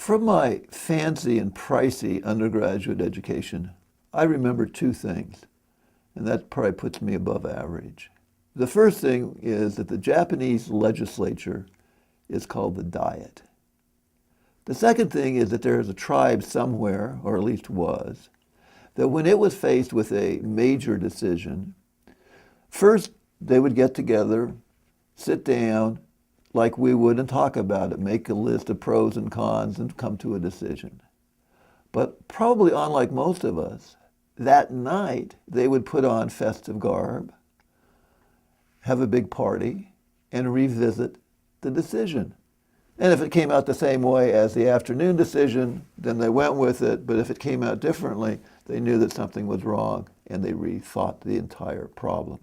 From my fancy and pricey undergraduate education, I remember two things, and that probably puts me above average. The first thing is that the Japanese legislature is called the Diet. The second thing is that there is a tribe somewhere, or at least was, that when it was faced with a major decision, first they would get together, sit down, like we would, and talk about it, make a list of pros and cons, and come to a decision. But probably unlike most of us, that night they would put on festive garb, have a big party, and revisit the decision. And if it came out the same way as the afternoon decision, then they went with it. But if it came out differently, they knew that something was wrong, and they rethought the entire problem.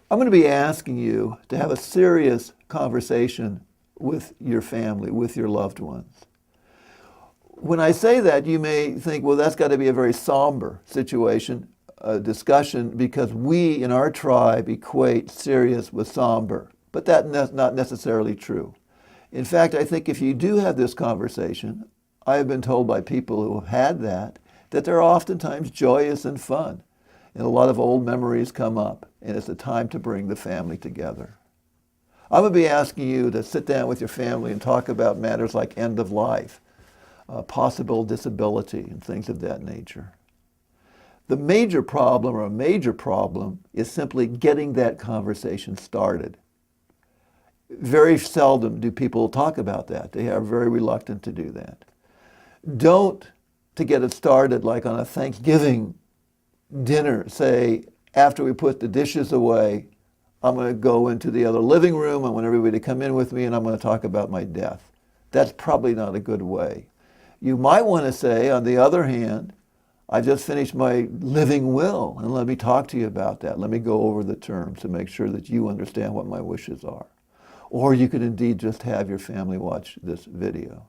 I'm going to be asking you to have a serious conversation with your family, with your loved ones. When I say that, you may think, well, that's got to be a very somber situation, a discussion, because we in our tribe equate serious with somber. But that's not necessarily true. In fact, I think if you do have this conversation, I have been told by people who have had that they're oftentimes joyous and fun. And a lot of old memories come up, and it's a time to bring the family together. I'm going to be asking you to sit down with your family and talk about matters like end of life, possible disability, and things of that nature. The major problem, or a major problem, is simply getting that conversation started. Very seldom do people talk about that. They are very reluctant to do that. Don't, to get it started like on a Thanksgiving dinner, say, after we put the dishes away, I'm going to go into the other living room, I want everybody to come in with me, and I'm going to talk about my death. That's probably not a good way. You might want to say, on the other hand, I just finished my living will, and let me talk to you about that. Let me go over the terms to make sure that you understand what my wishes are. Or you could indeed just have your family watch this video.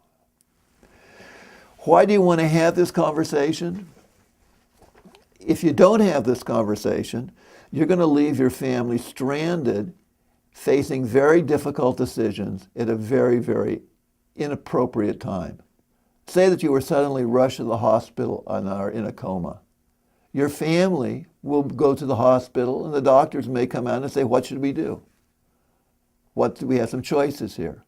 Why do you want to have this conversation? If you don't have this conversation, you're going to leave your family stranded, facing very difficult decisions at a very, very inappropriate time. Say that you were suddenly rushed to the hospital and are in a coma. Your family will go to the hospital, and the doctors may come out and say, what should we do? We have some choices here.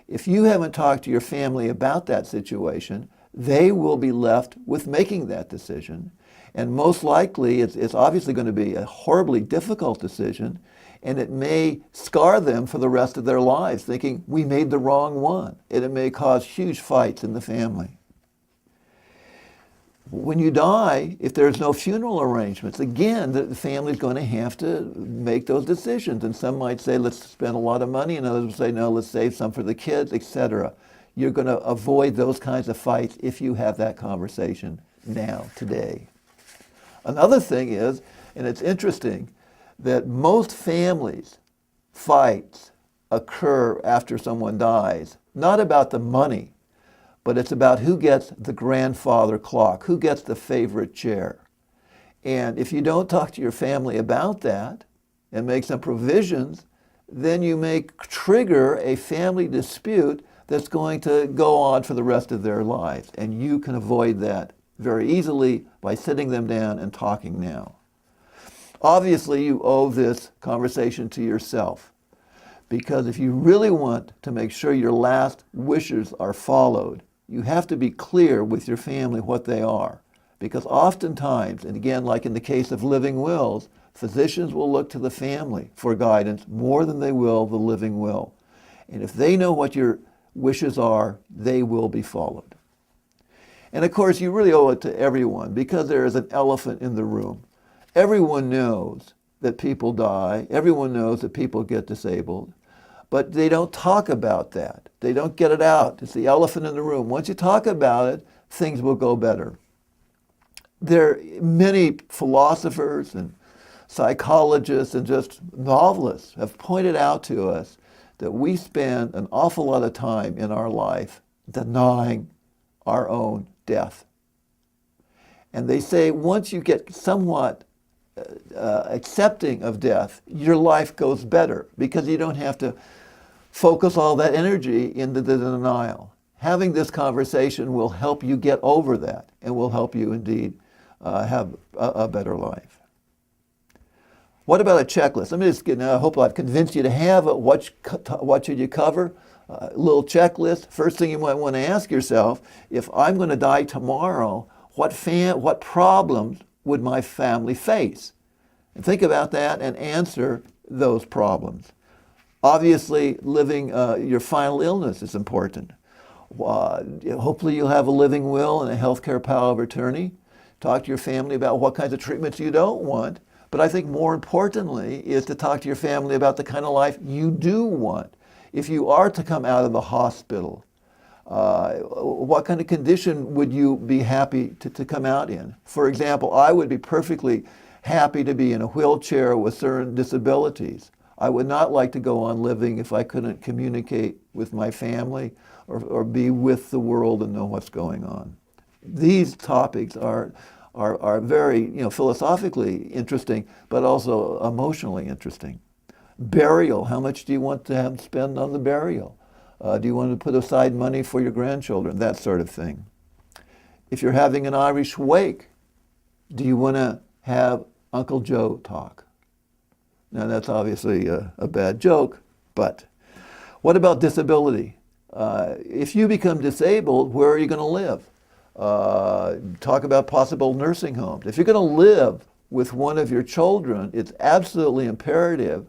If you haven't talked to your family about that situation, they will be left with making that decision. And most likely, it's obviously going to be a horribly difficult decision, and it may scar them for the rest of their lives, thinking, we made the wrong one. And it may cause huge fights in the family. When you die, if there's no funeral arrangements, again, the family's going to have to make those decisions. And some might say, let's spend a lot of money, and others will say, no, let's save some for the kids, etc. You're going to avoid those kinds of fights if you have that conversation now, today. Another thing is, and it's interesting, that most families' fights occur after someone dies, not about the money, but it's about who gets the grandfather clock, who gets the favorite chair. And if you don't talk to your family about that and make some provisions, then you may trigger a family dispute that's going to go on for the rest of their lives. And you can avoid that very easily by sitting them down and talking now. Obviously, you owe this conversation to yourself, because if you really want to make sure your last wishes are followed, you have to be clear with your family what they are. Because oftentimes, and again, like in the case of living wills, physicians will look to the family for guidance more than they will the living will. And if they know what your wishes are, they will be followed. And of course, you really owe it to everyone, because there is an elephant in the room. Everyone knows that people die. Everyone knows that people get disabled. But they don't talk about that. They don't get it out. It's the elephant in the room. Once you talk about it, things will go better. There are many philosophers and psychologists and just novelists have pointed out to us that we spend an awful lot of time in our life denying our own death. And they say once you get somewhat accepting of death, your life goes better, because you don't have to focus all that energy into the denial. having this conversation will help you get over that and will help you indeed have a better life. What about a checklist? Let me just get, I hope I've convinced you to have it. What should you cover? A little checklist. First thing you might want to ask yourself, if I'm going to die tomorrow, what problems would my family face? And think about that and answer those problems. Obviously, living your final illness is important. Hopefully you'll have a living will and a healthcare power of attorney. Talk to your family about what kinds of treatments you don't want. But I think more importantly is to talk to your family about the kind of life you do want. If you are to come out of the hospital, what kind of condition would you be happy to come out in? For example, I would be perfectly happy to be in a wheelchair with certain disabilities. I would not like to go on living if I couldn't communicate with my family or be with the world and know what's going on. These topics are very, philosophically interesting, but also emotionally interesting. Burial, how much do you want to spend on the burial? Do you want to put aside money for your grandchildren? That sort of thing. If you're having an Irish wake, do you want to have Uncle Joe talk? Now that's obviously a bad joke, but what about disability? If you become disabled, where are you going to live? Talk about possible nursing homes. If you're going to live with one of your children, it's absolutely imperative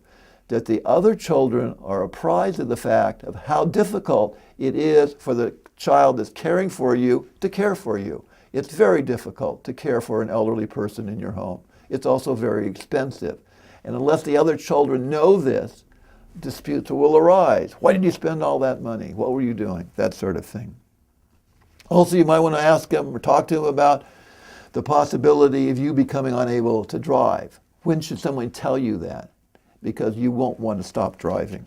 that the other children are apprised of the fact of how difficult it is for the child that's caring for you to care for you. It's very difficult to care for an elderly person in your home. It's also very expensive. And unless the other children know this, disputes will arise. Why did you spend all that money? What were you doing? That sort of thing. Also, you might want to ask them or talk to them about the possibility of you becoming unable to drive. When should someone tell you that? Because you won't want to stop driving.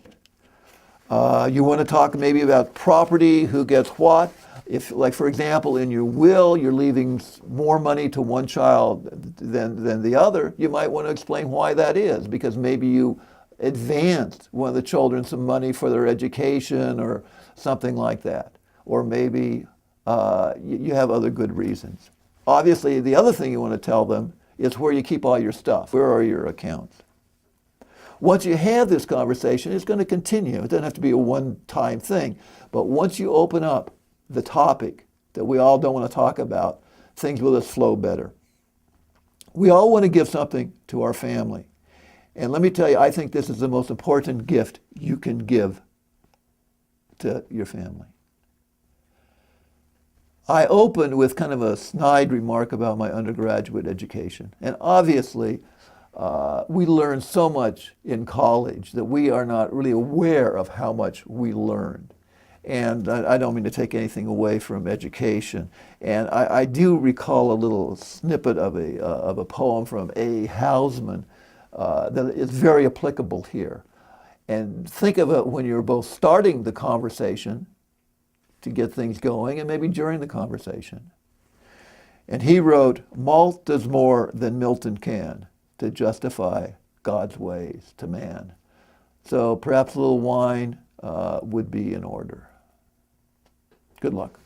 You want to talk maybe about property, who gets what. If, like for example, in your will, you're leaving more money to one child than the other, you might want to explain why that is, because maybe you advanced one of the children some money for their education or something like that. Or maybe you have other good reasons. Obviously, the other thing you want to tell them is where you keep all your stuff. Where are your accounts? Once you have this conversation, it's going to continue. It doesn't have to be a one-time thing. But once you open up the topic that we all don't want to talk about, things will just flow better. We all want to give something to our family. And let me tell you, I think this is the most important gift you can give to your family. I opened with kind of a snide remark about my undergraduate education. And obviously, we learn so much in college that we are not really aware of how much we learned. And I don't mean to take anything away from education. And I do recall a little snippet of a poem from A. Housman that is very applicable here. And think of it when you're both starting the conversation to get things going and maybe during the conversation. And he wrote, "Malt does more than Milton can to justify God's ways to man." So perhaps a little wine would be in order. Good luck.